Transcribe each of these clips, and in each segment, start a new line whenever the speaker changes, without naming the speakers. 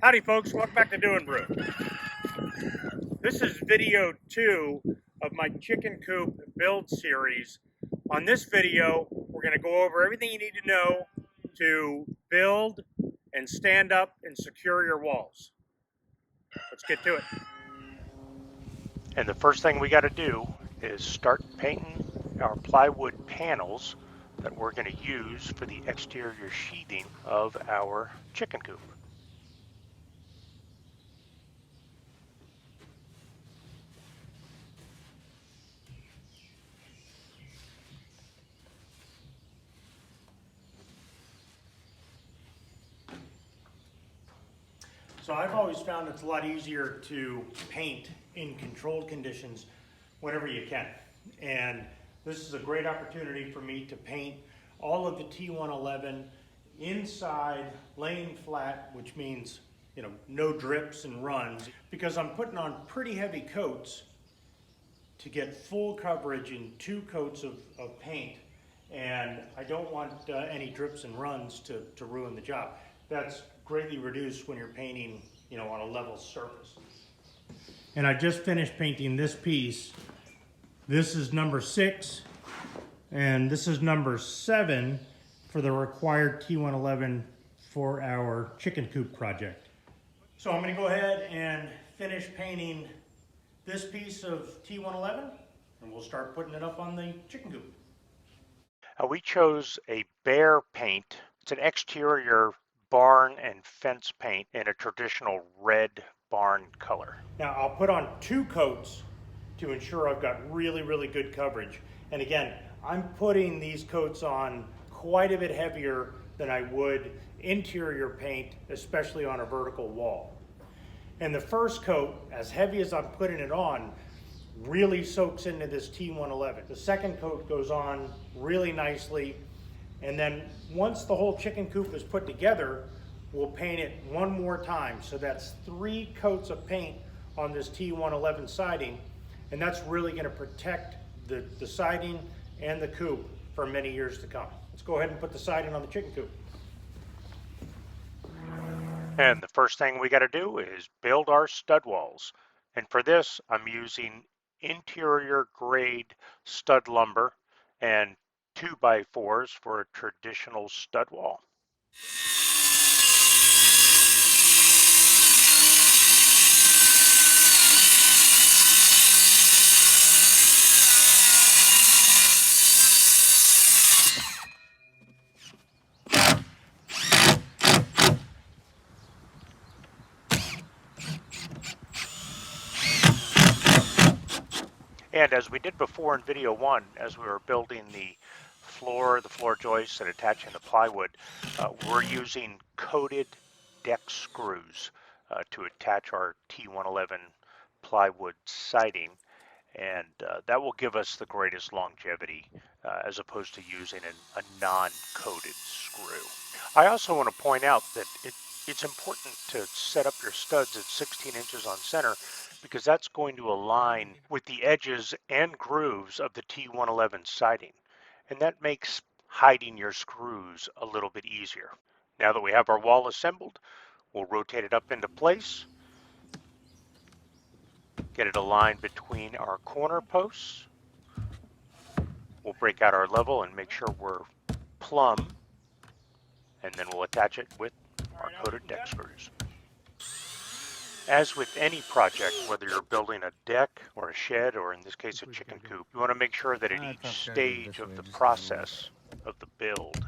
Howdy folks, welcome back to Doing Brew. This is video 2 of my chicken coop build series. On this video, we're going to go over everything you need to know to build and stand up and secure your walls. Let's get to it. And the first thing we got to do is start painting our plywood panels that we're going to use for the exterior sheathing of our chicken coop. So I've always found it's a lot easier to paint in controlled conditions whenever you can. And this is a great opportunity for me to paint all of the T111 inside, laying flat, which means, no drips and runs, because I'm putting on pretty heavy coats to get full coverage in 2 coats of paint. And I don't want any drips and runs to ruin the job. That's greatly reduced when you're painting, on a level surface. And I just finished painting this piece. This is number 6, and this is number 7 for the required T111 for our chicken coop project. So I'm gonna go ahead and finish painting this piece of T111, and we'll start putting it up on the chicken coop. We chose a bare paint. It's an exterior barn and fence paint in a traditional red barn color. Now I'll put on 2 coats to ensure I've got really, really good coverage. And again, I'm putting these coats on quite a bit heavier than I would interior paint, especially on a vertical wall. And the first coat, as heavy as I'm putting it on, really soaks into this T111. The second coat goes on really nicely, and then once the whole chicken coop is put together, we'll paint it one more time. So that's 3 coats of paint on this T111 siding, and that's really going to protect the siding and the coop for many years to come. Let's go ahead and put the siding on the chicken coop. And the first thing we got to do is build our stud walls. And for this, I'm using interior grade stud lumber and 2x4s for a traditional stud wall. And as we did before in video 1, as we were building the floor joists and attaching the plywood, we're using coated deck screws to attach our T111 plywood siding, and that will give us the greatest longevity as opposed to using a non-coated screw. I also want to point out that it's important to set up your studs at 16 inches on center, because that's going to align with the edges and grooves of the T111 siding, and that makes hiding your screws a little bit easier. Now that we have our wall assembled, we'll rotate it up into place, get it aligned between our corner posts. We'll break out our level and make sure we're plumb, and then we'll attach it with our coated deck screws. As with any project, whether you're building a deck or a shed, or in this case a chicken coop, you want to make sure that at each stage of the process of the build,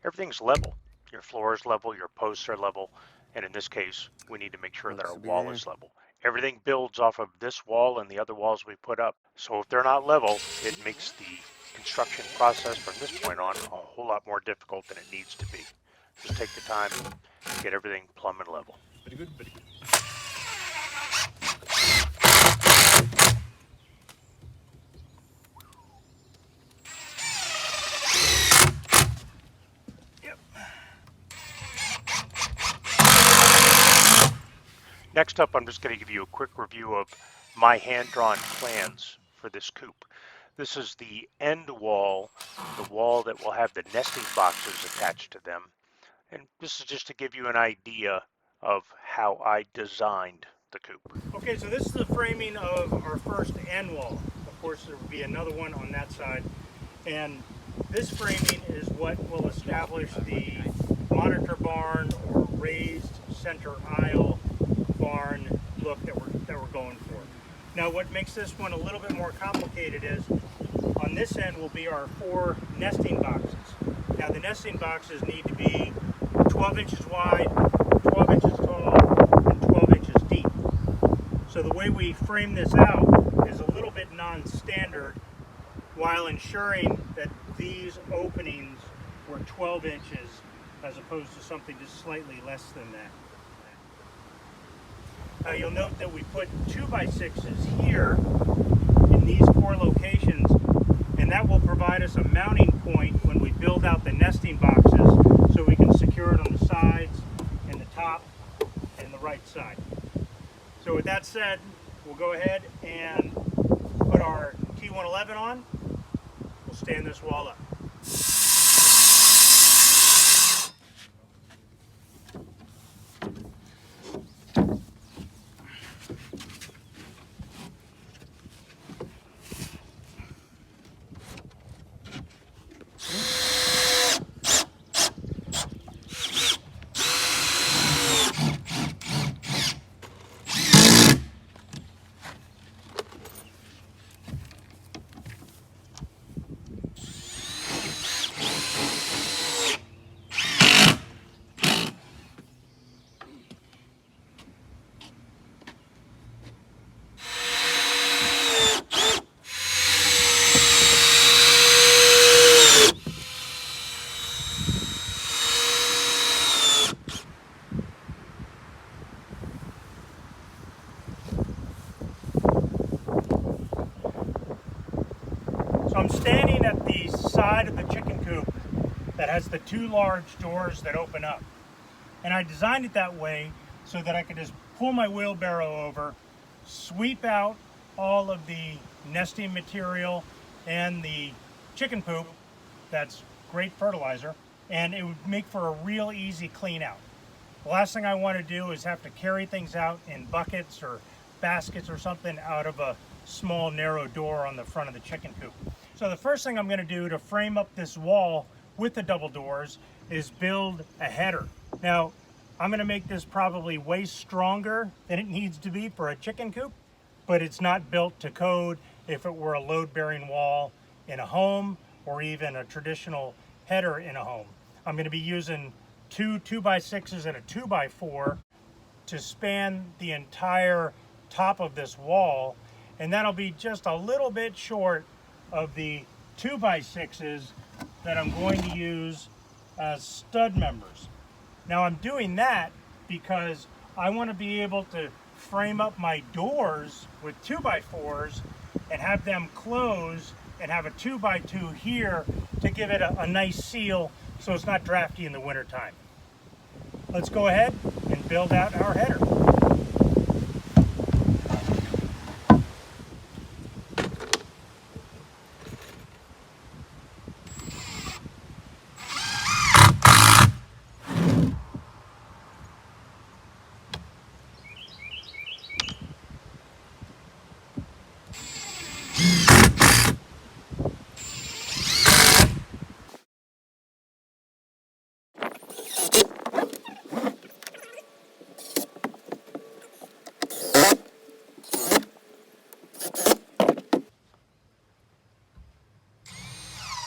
everything's level. Your floor is level, your posts are level, and in this case, we need to make sure that our wall is level. Everything builds off of this wall and the other walls we put up. So if they're not level, it makes the construction process from this point on a whole lot more difficult than it needs to be. Just take the time and get everything plumb and level.
Very good, very good.
Next up, I'm just going to give you a quick review of my hand-drawn plans for this coop. This is the end wall, the wall that will have the nesting boxes attached to them. And this is just to give you an idea
of how I designed the coop.
Okay, so this is the framing of our first end wall. Of course, there will be another one on that side. And this framing is what will establish the monitor barn or raised center aisle barn look that we're going for. Now, what makes this one a little bit more complicated is on this end will be our 4 nesting boxes. Now, the nesting boxes need to be 12 inches wide, 12 inches tall, and 12 inches deep. So the way we frame this out is a little bit non-standard, while ensuring that these openings were 12 inches as opposed to something just slightly less than that. Now you'll note that we put 2x6s here in these 4 locations, and that will provide us a mounting point when we build out the nesting boxes so we can secure it on the sides and the top and the right side. So with that said, we'll go ahead and put our T111 on. We'll stand this wall up. So I'm standing at the side of the chicken coop that has the 2 large doors that open up. And I designed it that way so that I could just pull my wheelbarrow over, sweep out all of the nesting material and the chicken poop. That's great fertilizer, and it would make for a real easy clean out. The last thing I want to do is have to carry things out in buckets or baskets or something out of a small narrow door on the front of the chicken coop. So the first thing I'm going to do to frame up this wall with the double doors is build a header. Now, I'm going to make this probably way stronger than it needs to be for a chicken coop, but it's not built to code if it were a load-bearing wall in a home or even a traditional header in a home. I'm going to be using 2 2x6s and a 2x4 to span the entire top of this wall, and that'll be just a little bit short of the 2x6s that I'm going to use as stud members. Now I'm doing that because I want to be able to frame up my doors with 2x4s and have them close and have a 2x2 here to give it a nice seal so it's not drafty in the wintertime. Let's go ahead and build out our header.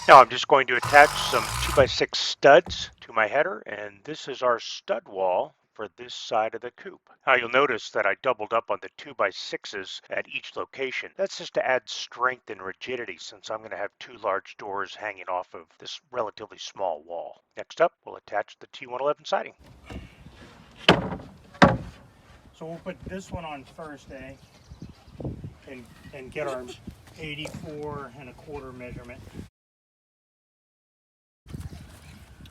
Now I'm just going to attach some 2x6 studs to my header, and this is our stud wall for this side of the coop. Now you'll notice that I doubled up on the 2x6s at each location. That's just to add strength and rigidity since I'm going to have 2 large doors hanging off of this relatively small wall. Next up, we'll attach the T111 siding.
So we'll put this one on first, and get our 84.25 measurement.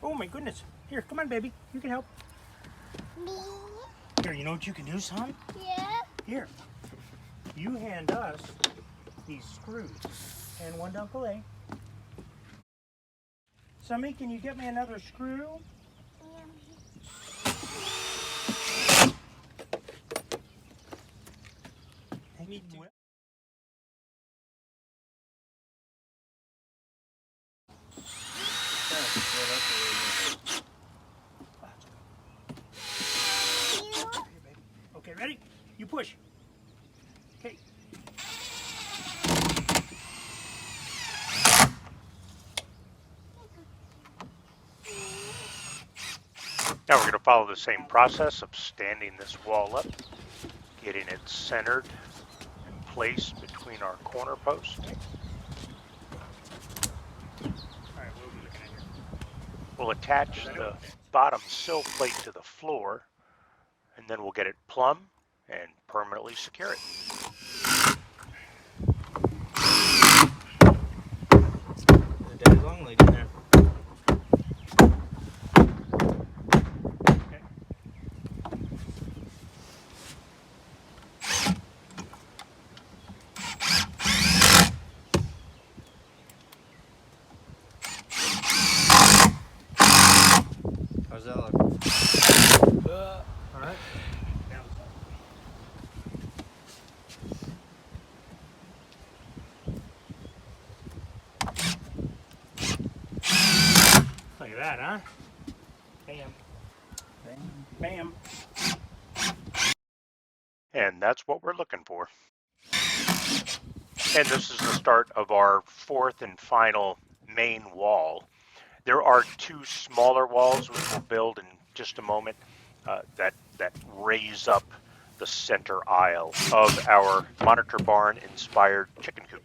Oh my goodness. Here, come on, baby. You can help.
Me?
Here, you know what you can do, son?
Yeah.
Here. You hand us these screws. And one to Uncle A. Sammy, can you get me another screw?
Yeah. need to.
Okay, ready? You push. Okay.
Now we're going to follow the same process of standing this wall up, getting it centered and placed between our corner posts.
Alright, what are we looking at here?
We'll attach the bottom sill plate to the floor, and then we'll get it plumb and permanently secure it.
The dad's long leg in there.
Okay.
How's that look?
Alright. Down. Look at that, huh? Bam. Bam.
And that's what we're looking for. And this is the start of our fourth and final main wall. There are two smaller walls which we'll build in just a moment that raise up the center aisle of our monitor barn inspired chicken coop.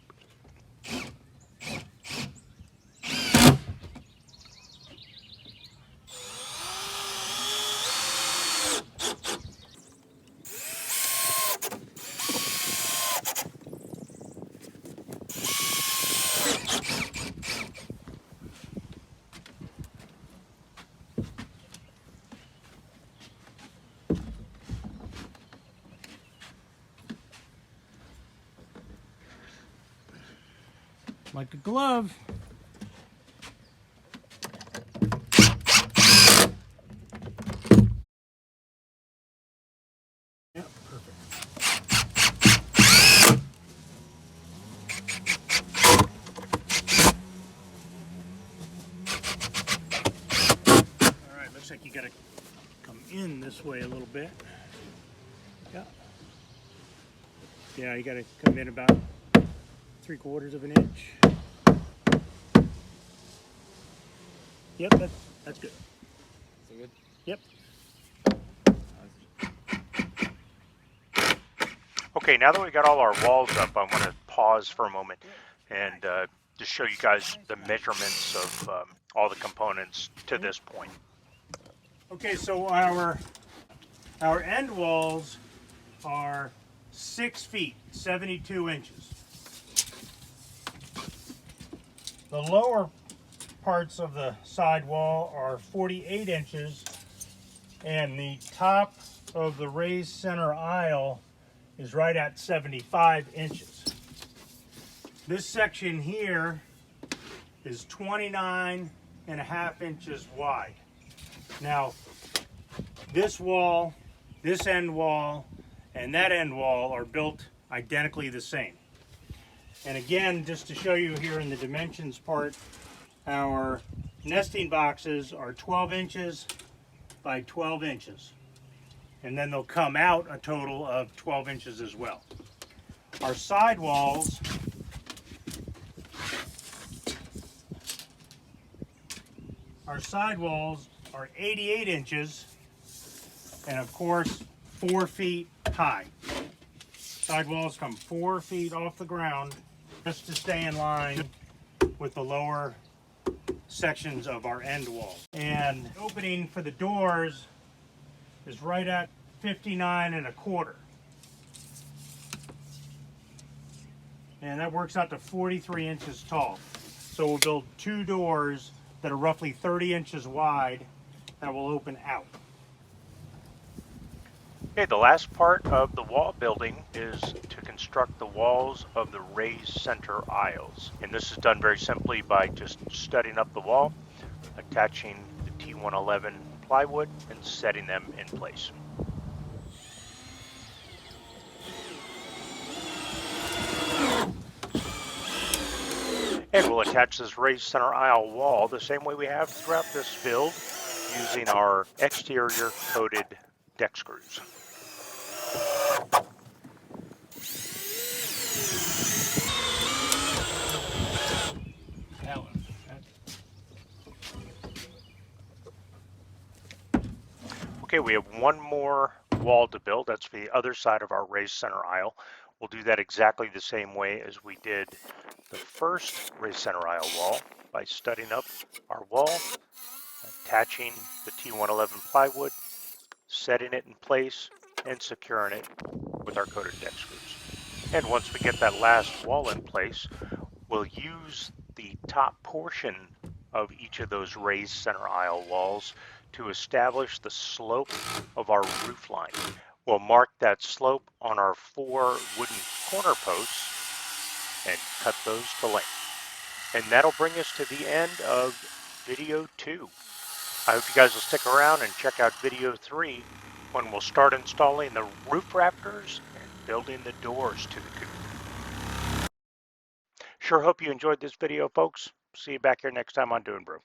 Like a glove. Yep, perfect. Alright, looks like you gotta come in this way a little bit. Yeah. Yeah, you gotta come in about 3/4 of an inch. Yep, that's good.
Is it good?
Yep.
Okay, now that we got all our walls up, I want to pause for a moment and just show you guys the measurements of all the components to this point.
Okay, so our end walls are 6 feet, 72 inches. The lower parts of the side wall are 48 inches, and the top of the raised center aisle is right at 75 inches. This section here is 29.5 inches wide. Now, this wall, this end wall, and that end wall are built identically the same. And again, just to show you here in the dimensions part, our nesting boxes are 12 inches by 12 inches. And then they'll come out a total of 12 inches as well. Our side walls are 88 inches and of course 4 feet high. Side walls come 4 feet off the ground just to stay in line with the lower sections of our end wall. And the opening for the doors is right at 59.25. And that works out to 43 inches tall. So we'll build 2 doors that are roughly 30 inches wide that will open out.
Okay, the last part of the wall building is to construct the walls of the raised center aisles. And this is done very simply by just studding up the wall, attaching the T111 plywood, and setting them in place. And we'll attach this raised center aisle wall the same way we have throughout this build using our exterior coated deck screws.
That one.
Okay, we have one more wall to build. That's for the other side of our raised center aisle. We'll do that exactly the same way as we did the first raised center aisle wall by studding up our wall, attaching the T111 plywood, setting it in place, and securing it with our coated deck screws. And once we get that last wall in place, we'll use the top portion of each of those raised center aisle walls to establish the slope of our roof line. We'll mark that slope on our 4 wooden corner posts and cut those to length. And that'll bring us to the end of video 2. I hope you guys will stick around and check out video 3 when we'll start installing the roof rafters and building the doors to the coop. Sure hope you enjoyed this video, folks. See you back here next time on Doing Brew.